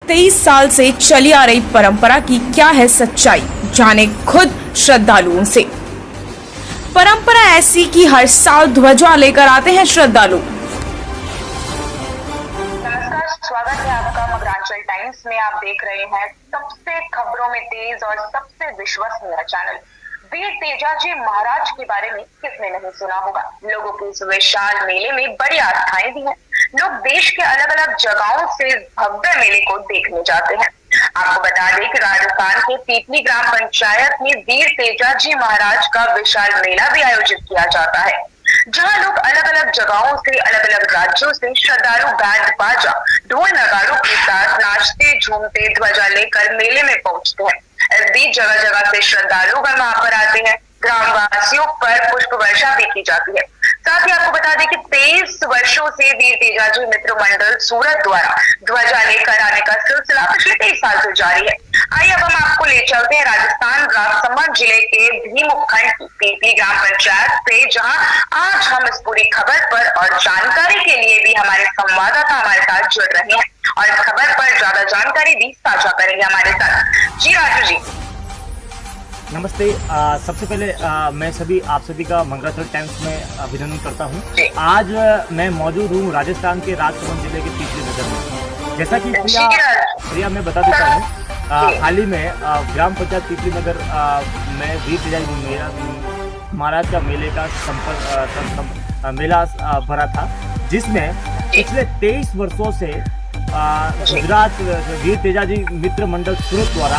23 साल से चली आ रही परंपरा की क्या है सच्चाई, जाने खुद श्रद्धालुओं से। परंपरा ऐसी कि हर साल ध्वजा लेकर आते हैं श्रद्धालु। नमस्कार, स्वागत है आपका मगरांचल टाइम्स में। आप देख रहे हैं सबसे खबरों में तेज और सबसे विश्वसनीय चैनल। वीर तेजाजी महाराज के बारे में किसने नहीं सुना होगा। लोगों की इस विशाल मेले में बड़ी आस्थाएं भी हैं। लोग देश के अलग अलग जगहों से भव्य मेले को देखने जाते हैं। आपको बता दें कि राजस्थान के पीपली ग्राम पंचायत में वीर तेजाजी महाराज का विशाल मेला भी आयोजित किया जाता है, जहां लोग अलग अलग जगहों से, अलग अलग राज्यों से श्रद्धालु बैंड बाजा, ढोल नगाड़ों के साथ नाचते झूमते ध्वजा लेकर मेले में पहुंचते हैं। इस बीच जगह जगह से श्रद्धालुगण वहां पर आते हैं। ग्रामवासियों पर पुष्प वर्षा भी की जाती है। साथ ही आपको बता दें कि 23 वर्षों से वीर तेजाजी मित्र मंडल सूरत द्वारा ध्वजा लेकर आने का सिलसिला पिछले 23 साल से जारी है। आइए अब हम आपको ले चलते हैं राजस्थान राजसमंद जिले के भीम उपखंड की पीपली ग्राम पंचायत से, जहां आज हम इस पूरी खबर पर और जानकारी के लिए भी हमारे संवाददाता हमारे साथ जुड़ रहे हैं और इस खबर पर ज्यादा जानकारी भी साझा करेंगे हमारे साथ। जी राजू जी, नमस्ते। सबसे पहले मैं आप सभी का मंगराचल टाइम्स में अभिनंदन करता हूं। आज मैं मौजूद हूं राजस्थान के राजसमंद जिले के पीपली नगर में। जैसा कि प्रिया मैं बता देता हूं, हाल ही में ग्राम पंचायत पीपली नगर में वीर तेजाजी महाराज का मेले का मेला भरा था, जिसमें पिछले 23 वर्षों से गुजरात वीर तेजाजी मित्र मंडल सूरत द्वारा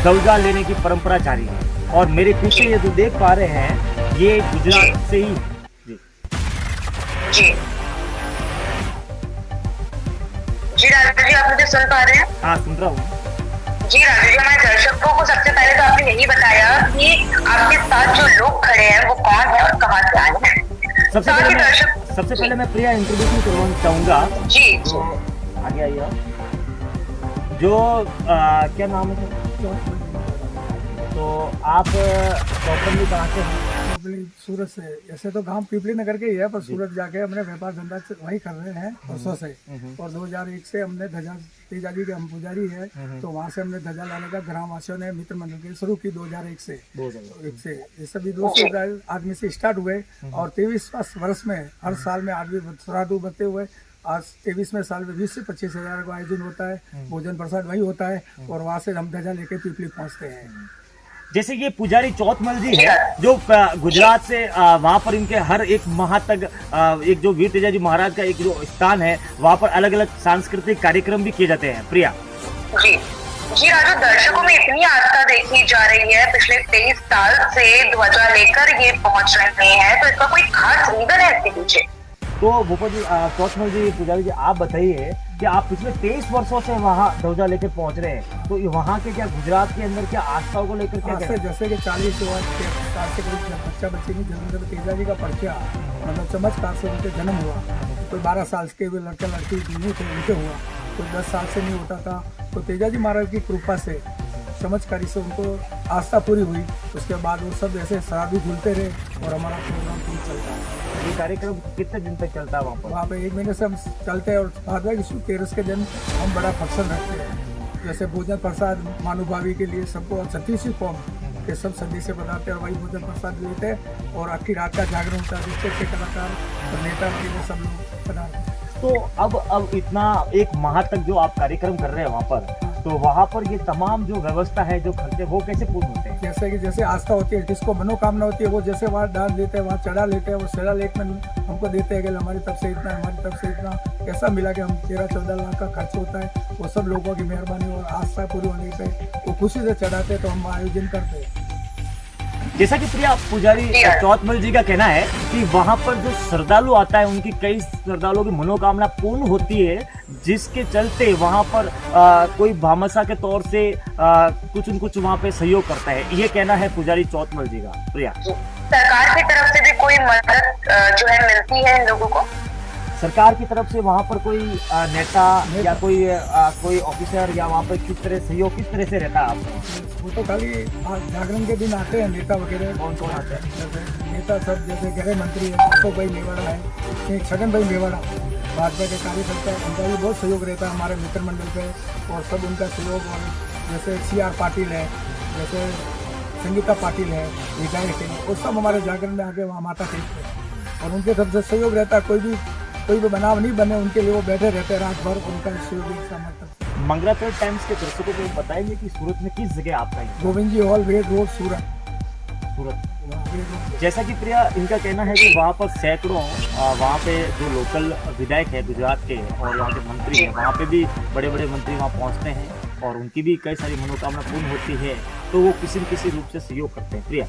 ध्वजा लेने की परंपरा जारी है। और मेरे पीछे ये जो देख पा रहे हैं, ये गुजरात से ही जी राजू जी, आप मुझे सुन पा रहे हैं? हाँ, सुन रहा हूँ। जी राजू जी, हमारे दर्शकों को सबसे पहले तो आपने यही बताया कि आपके साथ जो लोग खड़े हैं वो कौन है और कहाँ से आए हैं। सबसे पहले मैं प्रिया इंट्रोड्यूस करवाना चाहूंगा। जी तो आगे आइए। जो क्या नाम है? तो आप प्रॉपरली कहाँ से हैं? सूरत से। ऐसे तो गांव पीपली नगर के ही है, पर सूरत जाके हमने व्यापार धंधा वही कर रहे हैं वर्षों से। और 2001 से हमने ध्वजा तेजाजी के हम पुजारी है, तो वहाँ से हमने ध्वजा लाने का ग्रामवासियों ने मित्र मंडल के शुरू की 2001 से। ये सभी 200 आदमी से स्टार्ट हुए और 23 वर्ष में हर साल में आदमी श्राद्धु बढ़ते हुए आज 23वें साल में 20 से 25 हजार का आयोजन होता है। भोजन प्रसाद वही होता है और वहाँ से हम ध्वजा लेके पीपली पहुँचते हैं। जैसे ये पुजारी चौथमल जी है, जो गुजरात से वहाँ पर इनके हर एक माह तक एक जो वीर तेजाजी महाराज का एक जो स्थान है, वहाँ पर अलग अलग सांस्कृतिक कार्यक्रम भी किए जाते हैं। प्रिया जी राजू, दर्शकों में इतनी आस्था देखी जा रही है, पिछले 23 साल से ध्वजा लेकर ये पहुंच रहे हैं, तो इसका कोई खास रीजन है इसके पीछे? तो भूपा जी, चौथमल जी, पुजारी जी, आप बताइए कि आप पिछले 23 वर्षों से वहाँ ध्वजा लेकर पहुँच रहे हैं, तो वहाँ के क्या गुजरात के अंदर क्या आस्थाओं को लेकर क्या जैसे कि 40 साल से कोई बच्चा बच्चे की जन्म तेजाजी का परिचय मतलब चमत्कार से उनके जन्म हुआ। कोई 12 साल के लड़का लड़की नहीं थे, उनके हुआ। कोई 10 साल से नहीं होता था, तो तेजाजी महाराज की कृपा से चमत्कारी से उनको आस्था पूरी हुई। उसके बाद वो सब ऐसे श्राद्ध झूलते रहे और हमारा प्रोग्राम पूरी चलता है। ये कार्यक्रम कितने दिन तक चलता है वहाँ पे 1 महीने से हम चलते हैं और बाद में 13 के दिन हम बड़ा फंक्शन रखते हैं। जैसे भोजन प्रसाद महानुभावी के लिए सबको 36 फॉर्म के सब सदी से बनाते हैं और वही भोजन प्रसाद लेते हैं और आखिर रात का जागरण होता है। अच्छे कलाकार और नेता के सब लोग बनाते हैं। तो अब इतना 1 माह तक जो आप कार्यक्रम कर रहे हैं वहाँ पर, तो वहाँ पर ये तमाम जो व्यवस्था है, जो खर्चे, वो कैसे पूर्ण होते हैं? जैसे आस्था होती है, जिसको मनोकामना होती है, वो जैसे वहाँ डाल देते हैं, वहाँ चढ़ा लेते हैं, वो सेला लेख में हमको देते हैं कि हमारी तरफ से इतना, हमारी तरफ से इतना, कैसा मिला कि हम 13-14 लाख का खर्च होता है। वो सब लोगों की मेहरबानी और आस्था पूरी होने पे वो खुशी से चढ़ाते हैं, तो हम आयोजन करते हैं। जैसा कि प्रिया पुजारी चौथमल जी का कहना है कि वहाँ पर जो श्रद्धालु आता है, उनकी कई श्रद्धालुओं की मनोकामना पूर्ण होती है, जिसके चलते वहाँ पर कोई भामाशाह के तौर से कुछ न कुछ वहाँ पे सहयोग करता है। ये कहना है पुजारी चौथमल जी का। प्रिया, सरकार की तरफ से भी कोई मदद जो है मिलती है इन लोगों को? सरकार की तरफ से वहाँ पर कोई नेता या कोई ऑफिसर या वहाँ पर किस तरह सहयोग किस तरह से रहता है आपको? वो तो खाली जागरण के दिन आते हैं नेता वगैरह। कौन आते हैं? नेता सब, जैसे गृह मंत्री है अशोक भाई मेवाड़ा है, एक छगन भाई मेवाड़ा, भाजपा के कार्यकर्ता, उनका भी बहुत सहयोग रहता है हमारे मित्र मंडल पे, और सब उनका सहयोग। और जैसे CR पाटिल है, जैसे संगीता पाटिल है, विधायक है, वो सब हमारे जागरण में आके वहाँ माथा टेकते हैं और उनके तरफ से सहयोग रहता है। कोई भी बनाव नहीं बने उनके लिए, वो बैठे रहते हैं रात भर, उनका सहयोग समर्थन। मंगरा थर्ड टाइम्स के दर्शकों को बताएंगे कि सूरत में किस जगह आपका है? गोविंद जी हॉल, रेड रोड, सूरत। जैसा कि प्रिया, इनका कहना है कि वहाँ पर सैकड़ों वहाँ पे जो लोकल विधायक है गुजरात के और वहाँ के मंत्री हैं, वहाँ पे भी बड़े बड़े मंत्री वहाँ पहुँचते हैं और उनकी भी कई सारी मनोकामना पूर्ण होती है, तो वो किसी न किसी रूप से सहयोग करते हैं। प्रिया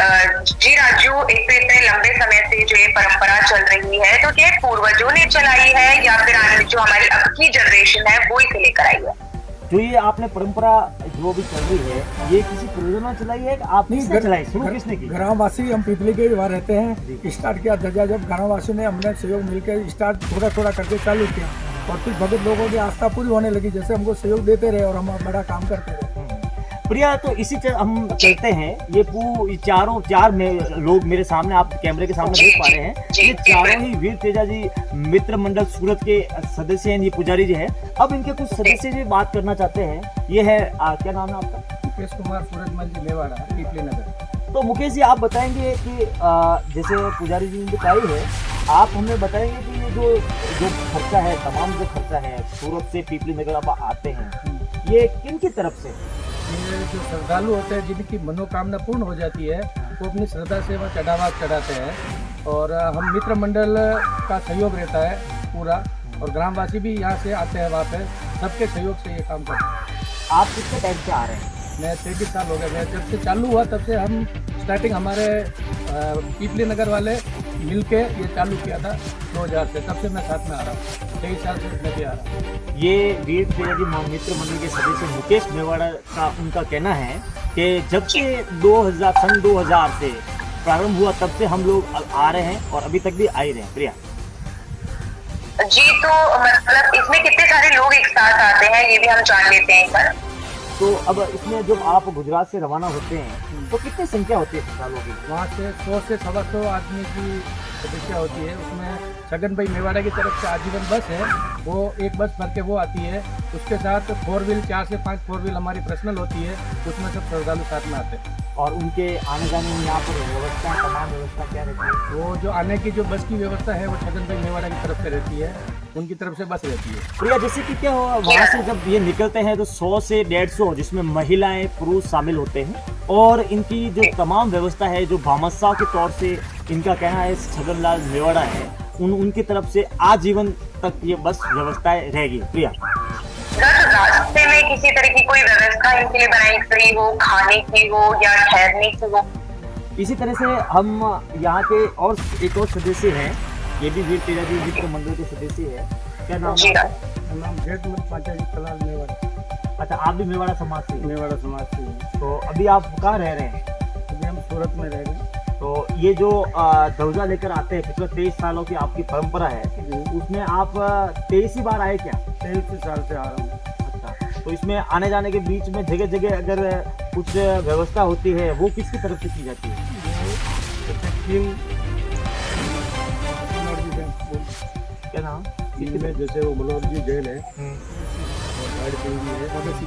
जी राजू, एक तो इतने लंबे समय से जो ये परंपरा चल रही है, तो क्या पूर्वजों ने चलाई है या फिर आने जो हमारी अब की जनरेशन है वो इसे लेकर आई है? जो ये आपने परंपरा जो भी चल रही है, ये किसी पूर्वजों ने चलाई है कि आपने चलाई? शुरू किसने की? ग्रामवासी, हम पिपली के वहाँ रहते हैं, स्टार्ट किया ध्वजा जब ग्रामवासियों ने, हमने सहयोग मिलकर स्टार्ट थोड़ा थोड़ा करके चालू किया और फिर भगत लोगों की आस्था पूरी होने लगी, जैसे हमको सहयोग देते रहे और हम बड़ा काम करते रहे। प्रिया, तो इसी हम चलते हैं, ये चार लोग मेरे सामने, आप कैमरे के सामने देख पा रहे हैं, ये चारों ही वीर तेजा जी मित्र मंडल सूरत के सदस्य हैं, ये पुजारी जी है। अब इनके कुछ सदस्य जी बात करना चाहते हैं। ये है क्या नाम है आपका? मुकेश कुमार, सूरजमल जी, मेवाड़ा, पीपली नगर। तो मुकेश जी, आप बताएंगे कि जैसे पुजारी जी ने बताई है, आप हमें बताएंगे कि ये जो खर्चा है, तमाम जो खर्चा है सूरत से पीपली नगर आप आते हैं, ये किन की तरफ से? ये जो श्रद्धालु होते हैं जिनकी मनोकामना पूर्ण हो जाती है, वो अपनी श्रद्धा से वहाँ चढ़ावा चढ़ाते हैं और हम मित्र मंडल का सहयोग रहता है पूरा, और ग्रामवासी भी यहाँ से आते हैं, वहाँ पे सबके सहयोग से ये काम करते हैं। आप कितने टाइम से आ रहे हैं? मैं 33 साल हो गए। मैं जब से चालू हुआ तब से हम स्टार्टिंग हमारे पीपली नगर वाले मिलके ये चालू किया था 2000 से, तब से मैं साथ में आ रहा हूँ, 23 साल से मैं भी आ रहा हूँ। ये वीर तेजा जी मित्र मंडल के सदस्य मुकेश मेवाड़ा का उनका कहना है कि जब से 2000 से प्रारंभ हुआ तब से हम लोग आ रहे हैं और अभी तक भी आ ही रहे हैं। प्रिया जी, तो मतलब इसमें कितने सारे लोग एक साथ आते हैं ये भी हम जान लेते हैं सर। तो अब इसमें जब आप गुजरात से रवाना होते हैं तो कितनी संख्या होती है श्रद्धालुओं की? वहाँ से 100 से 125 आदमी की संख्या होती है। उसमें छगन भाई मेवाड़ा की तरफ से आजीवन बस है, वो एक बस भर के वो आती है, उसके साथ 4 व्हील 4 से 5 4 व्हील हमारी पर्सनल होती है, उसमें सब श्रद्धालु साथ में आते हैं। और उनके आने जाने में यहाँ पर व्यवस्था, तमाम व्यवस्था क्या रहती है? वो जो आने की जो बस की व्यवस्था है वो छगन भाई मेवाड़ा की तरफ से रहती है, उनकी तरफ से बस रहती है। प्रिया, जैसे कि क्या हुआ, वहाँ से जब ये निकलते हैं तो 100 से 150 जिसमें महिलाएं पुरुष शामिल होते हैं और इनकी जो तमाम व्यवस्था है, जो भामाशाह के तौर से इनका कहना है छगनलाल मेवाड़ा है, उनकी तरफ से आजीवन तक ये बस व्यवस्थाएं रहेगी। प्रिया, रास्ते में किसी तरह की कोई व्यवस्था इनके लिए बनाई गई हो, खाने की हो या ठहरने की हो? इसी तरह से हम यहाँ के और एक और सदस्य हैं, ये भी वीर तेजा जी मित्र मंडल के सदस्य है। क्या नाम है? नाम जेठमल पाचाजी कलाल मेवाड़ा। अच्छा, आप भी मेवाड़ा समाज से? मेवाड़ा समाज से। तो अभी आप कहाँ रह रहे हैं? अभी हम सूरत में रह रहे हैं। तो ये जो ध्वजा लेकर आते हैं, पिछले 23 सालों की आपकी परंपरा है, उसमें आप 23 ही बार आए क्या? 23 साल से आ रहा हूँ। अच्छा, तो इसमें आने जाने के बीच में जगह जगह अगर कुछ व्यवस्था होती है, वो किसकी तरफ से की जाती है? क्या नाम? जैसे वो मनोहर जी जैन है और गाड़ी सिंह जी है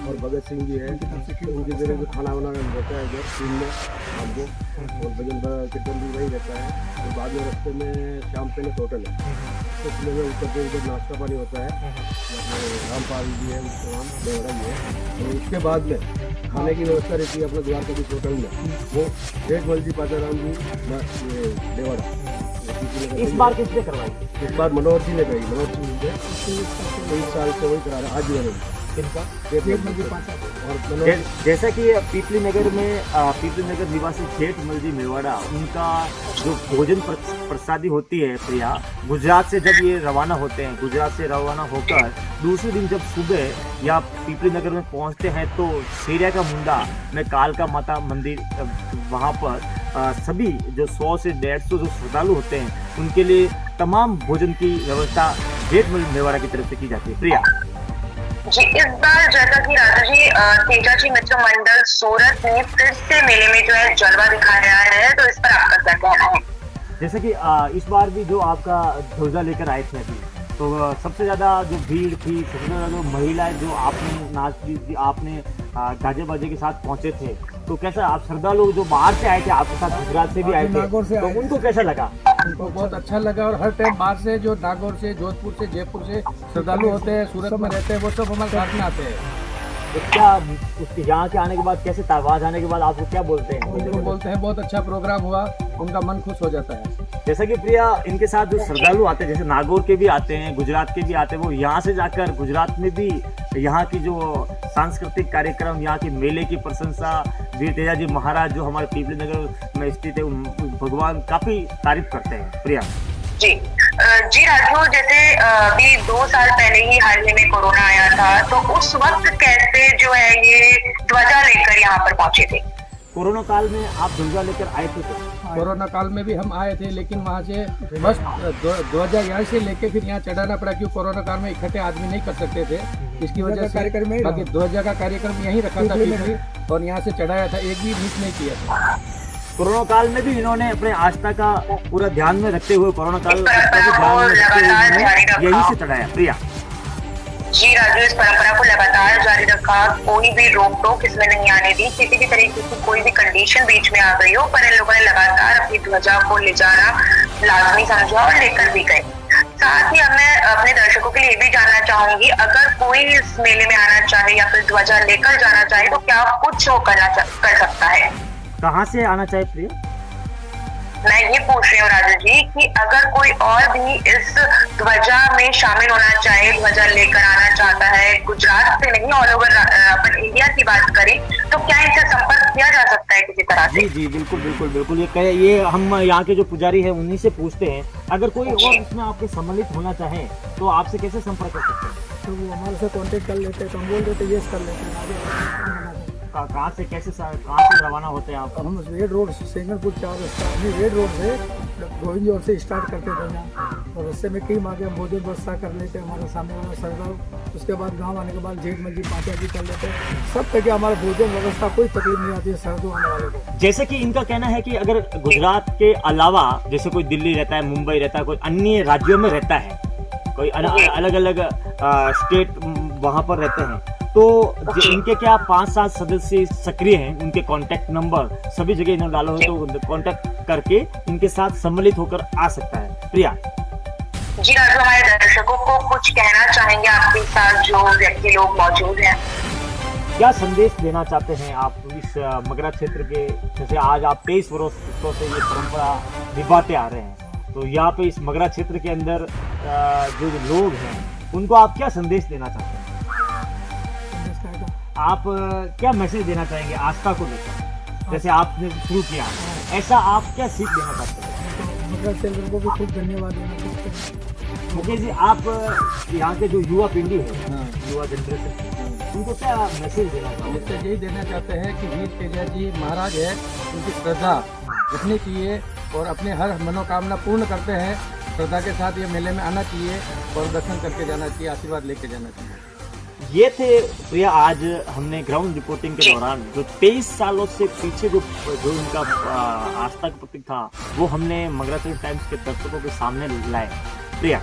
और भगत सिंह जी है, उनकी जगह जो खाना वाना रहता है इधर टीम में हमको, और भजन कीर्तन भी वही रहता है। और बाद में रास्ते में श्याम पैलेस होटल है, उसमें में उतर उधर नाश्ता पानी होता है, रामपाल जी है, उसका नाम मेवाड़ा जी है। और उसके बाद में खाने की व्यवस्था रहती है अपने द्वारकाधीश होटल में, वो जेठमल जी पाचाराम जी मेवाड़ा। इस बार किसने करवाई? इस बार मनोहर जी ने कही, मनोहर सिंह जी 23 साल से वही करा रहा आज भी। किनका? और जैसा कि पीपली नगर निवासी जेठमल जी मेवाड़ा, उनका जो भोजन प्रसादी होती है प्रिया, गुजरात से जब ये रवाना होते हैं, गुजरात से रवाना होकर दूसरे दिन जब सुबह या पीपली नगर में पहुंचते हैं तो सेरिया का मुंडा में कालका माता मंदिर, वहां पर सभी जो 100 से 150 जो श्रद्धालु होते हैं उनके लिए तमाम भोजन की व्यवस्था जेठमल मेवाड़ा की तरफ से की जाती है। प्रिया जी, इस बार जैसा कि राजा जी तेजा जी मित्र मंडल सूरत ने फिर से मेले में जो है जलवा दिखाया है, तो इस पर आपका क्या कहना है? जैसे कि इस बार भी जो आपका ध्वजा लेकर आए थे अभी, तो सबसे ज़्यादा जो भीड़ थी, सबसे ज़्यादा जो महिलाएं जो आपने नाच दी, आपने गाजे बाजे के साथ पहुंचे थे, तो कैसा आप श्रद्धालु जो बाहर से आए थे आपके साथ, गुजरात से भी आए थे, नागौर से तो आए उनको कैसा लगा? उनको बहुत अच्छा लगा। और हर टाइम बाहर से जो नागौर से, जोधपुर से, जयपुर से श्रद्धालु होते हैं, सूरत में रहते हैं, वो सब हमारे साथ में आते हैं। तो क्या उसके यहाँ के आने के बाद कैसे वहाँ जाने के बाद आपको क्या बोलते हैं? उनको बोलते हैं बहुत अच्छा प्रोग्राम हुआ, उनका मन खुश हो जाता है। जैसा कि प्रिया, इनके साथ जो श्रद्धालु आते हैं, जैसे नागौर के भी आते हैं, गुजरात के भी आते हैं, वो यहाँ से जाकर गुजरात में भी यहाँ की जो सांस्कृतिक कार्यक्रम, यहाँ के मेले की प्रशंसा, वीर तेजाजी महाराज जो हमारे पीपली नगर में स्थित है, भगवान काफी तारीफ करते हैं। प्रिया जी जी राजू, जैसे अभी 2 साल पहले ही हाल ही में कोरोना आया था, तो उस वक्त कैसे जो है ये ध्वजा लेकर यहाँ पर पहुंचे थे? कोरोना काल में आप ध्वजा लेकर आए थे? कोरोना काल में भी हम आए थे, लेकिन वहाँ से बस ध्वजा यहाँ से लेके फिर यहाँ चढ़ाना पड़ा, क्योंकि कोरोना काल में इकट्ठे आदमी नहीं कर सकते थे, इसकी वजह से कार्यक्रम बाकी ध्वजा का कार्यक्रम यहीं रखा था पीपली, और यहाँ से चढ़ाया था, एक भी मिस नहीं किया था। कोरोना काल में भी इन्होंने अपने आस्था का पूरा ध्यान में रखते हुए कोरोना काल इस परंपरा को लगातार जारी रखा। यही से चढ़ाया। प्रिया जी राजू, इस परंपरा को लगातार जारी रखा, कोई भी रोक टोक इसमें नहीं आने दी, किसी भी तरीके की कोई भी कंडीशन बीच में आ गई हो, पर इन लोगों ने लगातार अपनी ध्वजा को ले जाना लाजमी समझा और लेकर भी गए। साथ ही अब मैं अपने दर्शकों के लिए भी जानना चाहूंगी, अगर कोई इस मेले में आना चाहे या फिर ध्वजा लेकर जाना चाहे, तो क्या कुछ शो कर सकता है? कहाँ से आना चाहे प्रिया? मैं ये पूछ रही हूँ राजू जी कि अगर कोई और भी इस ध्वजा में शामिल होना चाहे, ध्वजा लेकर आना चाहता है, गुजरात से नहीं, ऑल ओवर अपन इंडिया की बात करें, तो क्या इनसे संपर्क किया जा सकता है किसी तरह से? जी जी बिल्कुल बिल्कुल बिल्कुल, ये हम यहाँ के जो पुजारी है उन्हीं से पूछते हैं। अगर कोई और इसमें आपके सम्मिलित होना चाहे तो आपसे कैसे संपर्क कर सकते हैं? तो वो हमारे से कांटेक्ट कर लेते हैं, तो हम बोल देते यस कर लेते हैं, आगे कहाँ से कैसे कहाँ से रवाना होते हैं आप? हम रेड रोड सिंगरपुर 4 रास्ता रेड रोड से गोविंद रोड से स्टार्ट करते थे यहाँ, और रस्ते में टीम आगे हम भोजन व्यवस्था कर लेते हैं, हमारे सामने वाला सरदार, उसके बाद गांव आने के बाद जेठ मंजी पाँचा जी कर लेते हैं, सब तक हमारा भोजन व्यवस्था कोई तकलीफ नहीं आती है सर्दों आने वाले को। जैसे कि इनका कहना है कि अगर गुजरात के अलावा जैसे कोई दिल्ली रहता है, मुंबई रहता है, कोई अन्य राज्यों में रहता है, कोई अलग अलग स्टेट वहाँ पर रहते हैं, तो इनके क्या 5-7 सदस्य सक्रिय हैं, उनके कांटेक्ट नंबर सभी जगह इन्होंने डाला हो, तो कांटेक्ट करके इनके साथ सम्मिलित होकर आ सकता है। प्रिया जी राजू, हमारे दर्शकों को कुछ कहना चाहेंगे आपके साथ जो व्यक्ति लोग मौजूद हैं? क्या संदेश देना चाहते हैं आप इस मगरा क्षेत्र के, जैसे आज आप 23 वर्षों से ये परंपरा निभाते आ रहे हैं, तो यहाँ पे इस मगरा क्षेत्र के अंदर जो लोग हैं उनको आप क्या संदेश देना चाहते हैं? आप क्या मैसेज देना चाहेंगे आस्था को लेकर, जैसे आपने शुरू किया, ऐसा आप क्या सीख देना चाहते हैं? मगरा क्षेत्र को भी खूब धन्यवाद देना चाहते हैं। मुकेश जी, आप यहाँ के जो युवा पीढ़ी है, युवा जनरेशन, उनको क्या मैसेज देना चाहते हैं? मैसेज यही देना चाहते हैं कि वीर तेजाजी महाराज है, उनकी श्रद्धा रखनी चाहिए और अपने हर मनोकामना पूर्ण करते हैं। श्रद्धा के साथ ये मेले में आना चाहिए और दर्शन करके जाना चाहिए, आशीर्वाद लेके जाना चाहिए। ये थे प्रिया, आज हमने ग्राउंड रिपोर्टिंग के दौरान जो 23 सालों से पीछे जो उनका आस्था का प्रतीक था, वो हमने मगरा टाइम्स के दर्शकों के सामने लाए। प्रिया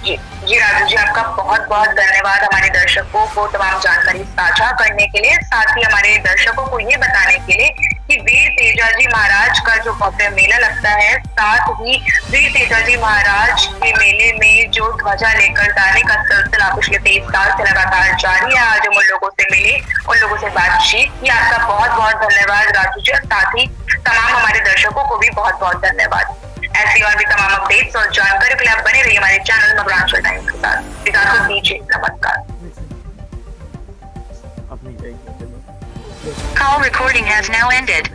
जी राजू जी, आपका बहुत बहुत धन्यवाद हमारे दर्शकों को तमाम जानकारी साझा करने के लिए, साथ ही हमारे दर्शकों को ये बताने के लिए कि वीर तेजाजी महाराज का जो भव्य मेला लगता है, साथ ही वीर तेजाजी महाराज के मेले में जो ध्वजा लेकर जाने का सिलसिला पिछले 23 साल से लगातार जारी है। आज हम उन लोगों से मिले, उन लोगों से बातचीत की। आपका बहुत बहुत धन्यवाद राजू जी, और साथ ही तमाम हमारे दर्शकों को भी बहुत बहुत धन्यवाद। ऐसी और भी तमाम अपडेट्स और जानकारी के लिए आप बने रहिए हमारे चैनल मगरांचल टाइम्स के साथ। इजाजत दीजिए, नमस्कार। अपनी Call recording has now ended.